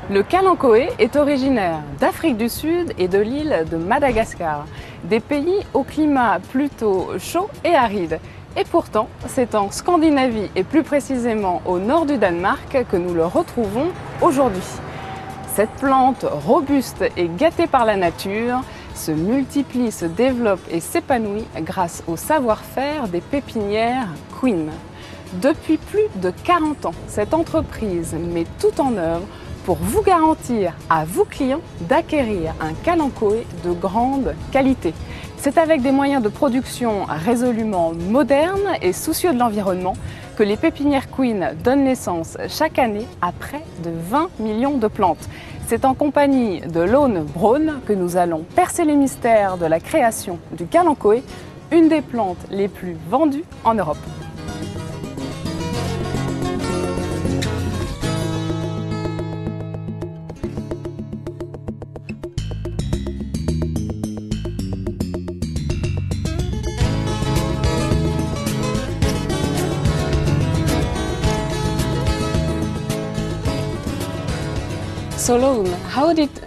Le kalanchoé est originaire d'Afrique du Sud et de l'île de Madagascar, des pays au climat plutôt chaud et aride. Et pourtant, c'est en Scandinavie et plus précisément au nord du Danemark que nous le retrouvons aujourd'hui. Cette plante robuste et gâtée par la nature se multiplie, se développe et s'épanouit grâce au savoir-faire des pépinières Queen. Depuis plus de 40 ans, cette entreprise met tout en œuvre pour vous garantir à vous clients d'acquérir un kalanchoé de grande qualité. C'est avec des moyens de production résolument modernes et soucieux de l'environnement que les pépinières Queen donnent naissance chaque année à près de 20 millions de plantes. C'est en compagnie de Lone Braun que nous allons percer les mystères de la création du kalanchoé, une des plantes les plus vendues en Europe.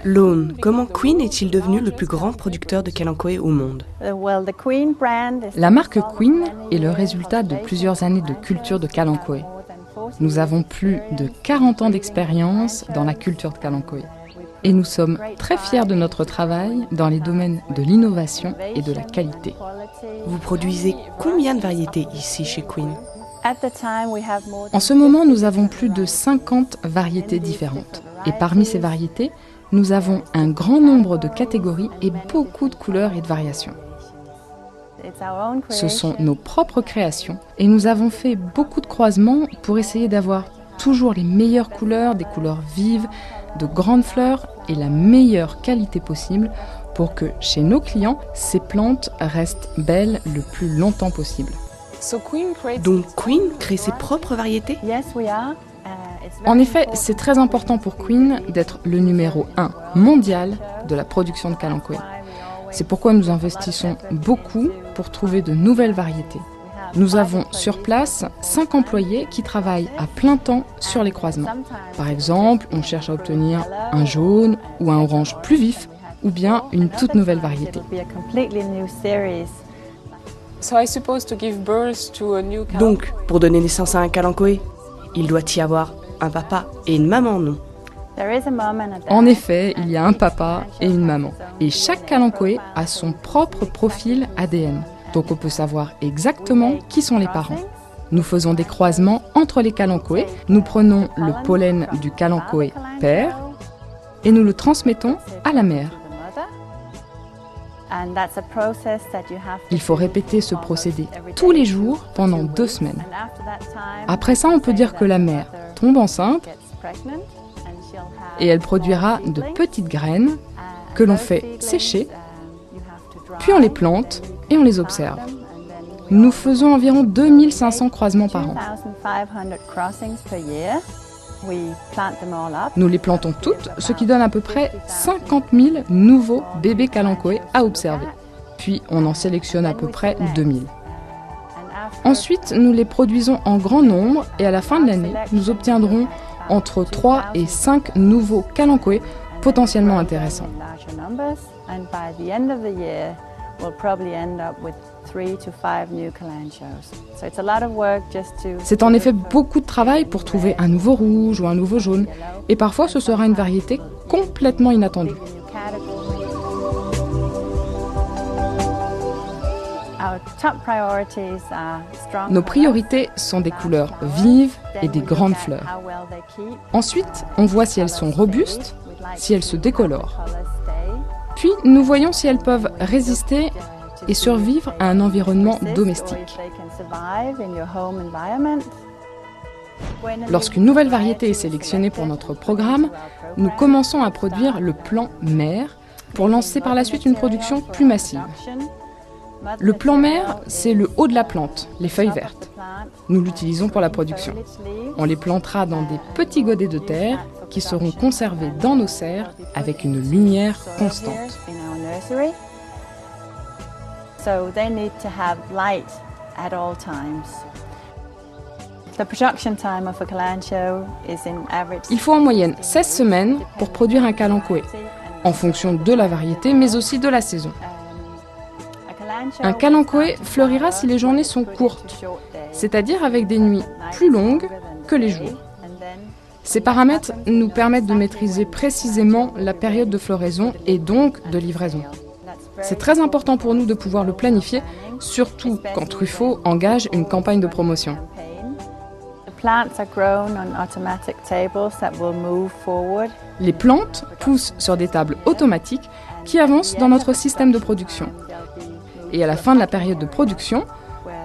Lone, comment Queen est-il devenu le plus grand producteur de kalanchoé au monde? La marque Queen est le résultat de plusieurs années de culture de kalanchoé. Nous avons plus de 40 ans d'expérience dans la culture de kalanchoé. Et nous sommes très fiers de notre travail dans les domaines de l'innovation et de la qualité. Vous produisez combien de variétés ici chez Queen? En ce moment, nous avons plus de 50 variétés différentes. Et parmi ces variétés, nous avons un grand nombre de catégories et beaucoup de couleurs et de variations. Ce sont nos propres créations et nous avons fait beaucoup de croisements pour essayer d'avoir toujours les meilleures couleurs, des couleurs vives, de grandes fleurs et la meilleure qualité possible pour que chez nos clients, ces plantes restent belles le plus longtemps possible. Donc Queen crée ses propres variétés? En effet, c'est très important pour Queen d'être le numéro 1 mondial de la production de kalanchoé. C'est pourquoi nous investissons beaucoup pour trouver de nouvelles variétés. Nous avons sur place 5 employés qui travaillent à plein temps sur les croisements. Par exemple, on cherche à obtenir un jaune ou un orange plus vif ou bien une toute nouvelle variété. Donc, pour donner naissance à un kalanchoé, il doit y avoir un papa et une maman, non? En effet, il y a un papa et une maman. Et chaque kalanchoé a son propre profil ADN. Donc on peut savoir exactement qui sont les parents. Nous faisons des croisements entre les kalanchoés. Nous prenons le pollen du kalanchoé père et nous le transmettons à la mère. Il faut répéter ce procédé tous les jours pendant 2 semaines. Après ça, on peut dire que la mère tombe enceinte et elle produira de petites graines que l'on fait sécher, puis on les plante et on les observe. Nous faisons environ 2500 croisements par an. Nous les plantons toutes, ce qui donne à peu près 50 000 nouveaux bébés kalanchoé à observer. Puis on en sélectionne à peu près 2000. Ensuite, nous les produisons en grand nombre et à la fin de l'année, nous obtiendrons entre 3 et 5 nouveaux kalanchoé potentiellement intéressants. C'est en effet beaucoup de travail pour trouver un nouveau rouge ou un nouveau jaune. Et parfois, ce sera une variété complètement inattendue. Nos priorités sont des couleurs vives et des grandes fleurs. Ensuite, on voit si elles sont robustes, si elles se décolorent. Puis, nous voyons si elles peuvent résister et survivre à un environnement domestique. Lorsqu'une nouvelle variété est sélectionnée pour notre programme, nous commençons à produire le plan mère pour lancer par la suite une production plus massive. Le plan mère, c'est le haut de la plante, les feuilles vertes. Nous l'utilisons pour la production. On les plantera dans des petits godets de terre qui seront conservés dans nos serres avec une lumière constante. Il faut en moyenne 16 semaines pour produire un kalanchoé, en fonction de la variété, mais aussi de la saison. Un kalanchoé fleurira si les journées sont courtes, c'est-à-dire avec des nuits plus longues que les jours. Ces paramètres nous permettent de maîtriser précisément la période de floraison et donc de livraison. C'est très important pour nous de pouvoir le planifier, surtout quand Truffaut engage une campagne de promotion. Les plantes poussent sur des tables automatiques qui avancent dans notre système de production. Et à la fin de la période de production,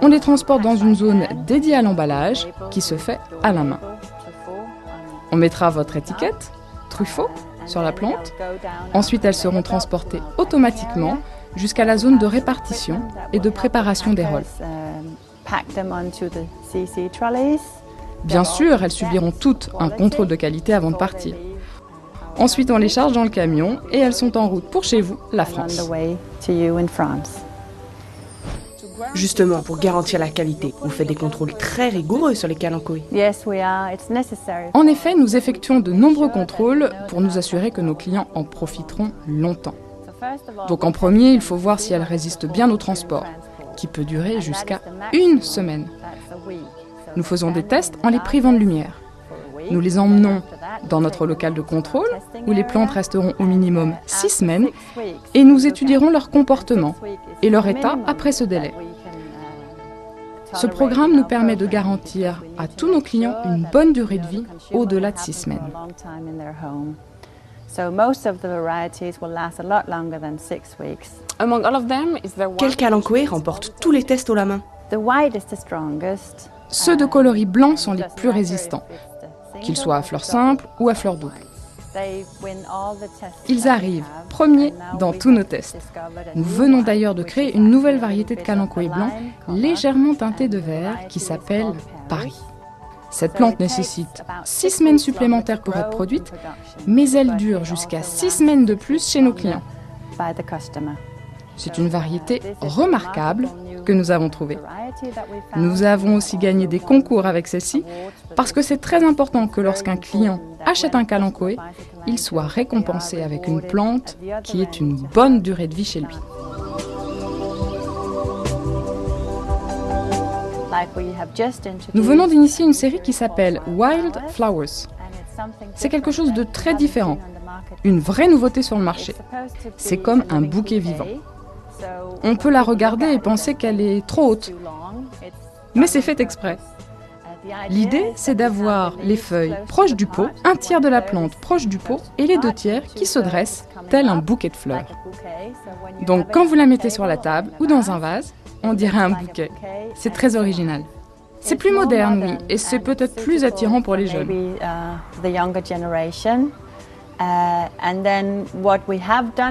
on les transporte dans une zone dédiée à l'emballage qui se fait à la main. On mettra votre étiquette, Truffaut, sur la plante. Ensuite, elles seront transportées automatiquement jusqu'à la zone de répartition et de préparation des rôles. Bien sûr, elles subiront toutes un contrôle de qualité avant de partir. Ensuite, on les charge dans le camion et elles sont en route pour chez vous, la France. Justement, pour garantir la qualité, vous faites des contrôles très rigoureux sur les kalanchoés. En effet, nous effectuons de nombreux contrôles pour nous assurer que nos clients en profiteront longtemps. Donc en premier, il faut voir si elles résistent bien au transport, qui peut durer jusqu'à 1 semaine. Nous faisons des tests en les privant de lumière. Nous les emmenons dans notre local de contrôle, où les plantes resteront au minimum 6 semaines, et nous étudierons leur comportement et leur état après ce délai. Ce programme nous permet de garantir à tous nos clients une bonne durée de vie au-delà de 6 semaines. Quel kalanchoé remporte tous les tests haut la main? Ceux de coloris blanc sont les plus résistants, qu'ils soient à fleurs simples ou à fleurs doubles. Ils arrivent premiers dans tous nos tests. Nous venons d'ailleurs de créer une nouvelle variété de kalanchoé blanc légèrement teintée de vert qui s'appelle Paris. Cette plante nécessite 6 semaines supplémentaires pour être produite, mais elle dure jusqu'à 6 semaines de plus chez nos clients. C'est une variété remarquable que nous avons trouvée. Nous avons aussi gagné des concours avec celle-ci parce que c'est très important que lorsqu'un client achète un kalanchoé, il soit récompensé avec une plante qui ait une bonne durée de vie chez lui. Nous venons d'initier une série qui s'appelle Wild Flowers. C'est quelque chose de très différent, une vraie nouveauté sur le marché. C'est comme un bouquet vivant. On peut la regarder et penser qu'elle est trop haute, mais c'est fait exprès. L'idée, c'est d'avoir les feuilles proches du pot, un tiers de la plante proche du pot et les 2 tiers qui se dressent tel un bouquet de fleurs. Donc quand vous la mettez sur la table ou dans un vase, on dirait un bouquet. C'est très original. C'est plus moderne, oui, et c'est peut-être plus attirant pour les jeunes.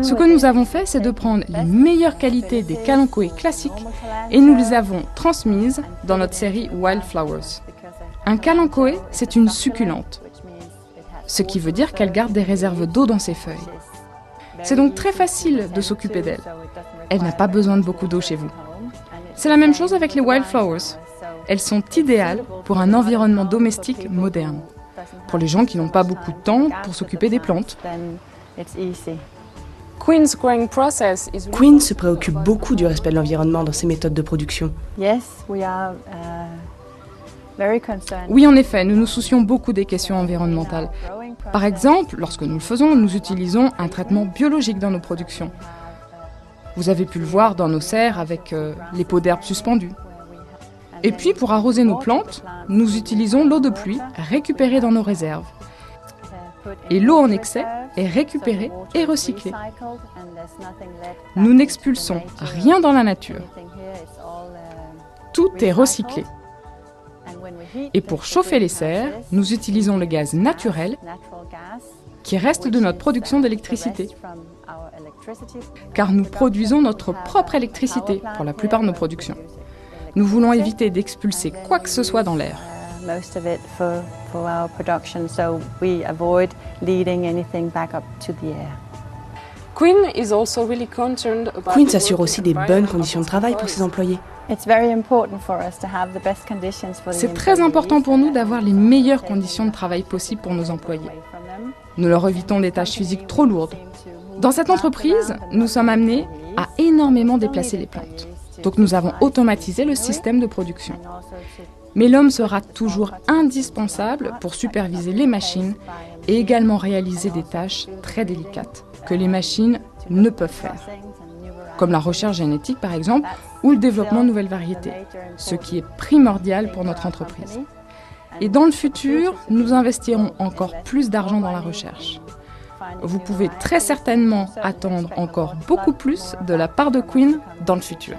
Ce que nous avons fait, c'est de prendre les meilleures qualités des kalanchoés classiques et nous les avons transmises dans notre série Wild Flowers. Un kalanchoé, c'est une succulente, ce qui veut dire qu'elle garde des réserves d'eau dans ses feuilles. C'est donc très facile de s'occuper d'elle. Elle n'a pas besoin de beaucoup d'eau chez vous. C'est la même chose avec les Wild Flowers. Elles sont idéales pour un environnement domestique moderne, pour les gens qui n'ont pas beaucoup de temps pour s'occuper des plantes. Queen se préoccupe beaucoup du respect de l'environnement dans ses méthodes de production. Oui, en effet, nous nous soucions beaucoup des questions environnementales. Par exemple, lorsque nous le faisons, nous utilisons un traitement biologique dans nos productions. Vous avez pu le voir dans nos serres avec les pots d'herbe suspendus. Et puis, pour arroser nos plantes, nous utilisons l'eau de pluie récupérée dans nos réserves. Et l'eau en excès est récupérée et recyclée. Nous n'expulsons rien dans la nature. Tout est recyclé. Et pour chauffer les serres, nous utilisons le gaz naturel qui reste de notre production d'électricité. Car nous produisons notre propre électricité pour la plupart de nos productions. Nous voulons éviter d'expulser quoi que ce soit dans l'air. Queen s'assure aussi des bonnes conditions de travail pour ses employés. C'est très important pour nous d'avoir les meilleures conditions de travail possibles pour nos employés. Nous leur évitons des tâches physiques trop lourdes. Dans cette entreprise, nous sommes amenés à énormément déplacer les plantes. Donc nous avons automatisé le système de production. Mais l'homme sera toujours indispensable pour superviser les machines et également réaliser des tâches très délicates que les machines ne peuvent faire, comme la recherche génétique par exemple, ou le développement de nouvelles variétés, ce qui est primordial pour notre entreprise. Et dans le futur, nous investirons encore plus d'argent dans la recherche. Vous pouvez très certainement attendre encore beaucoup plus de la part de Queen dans le futur.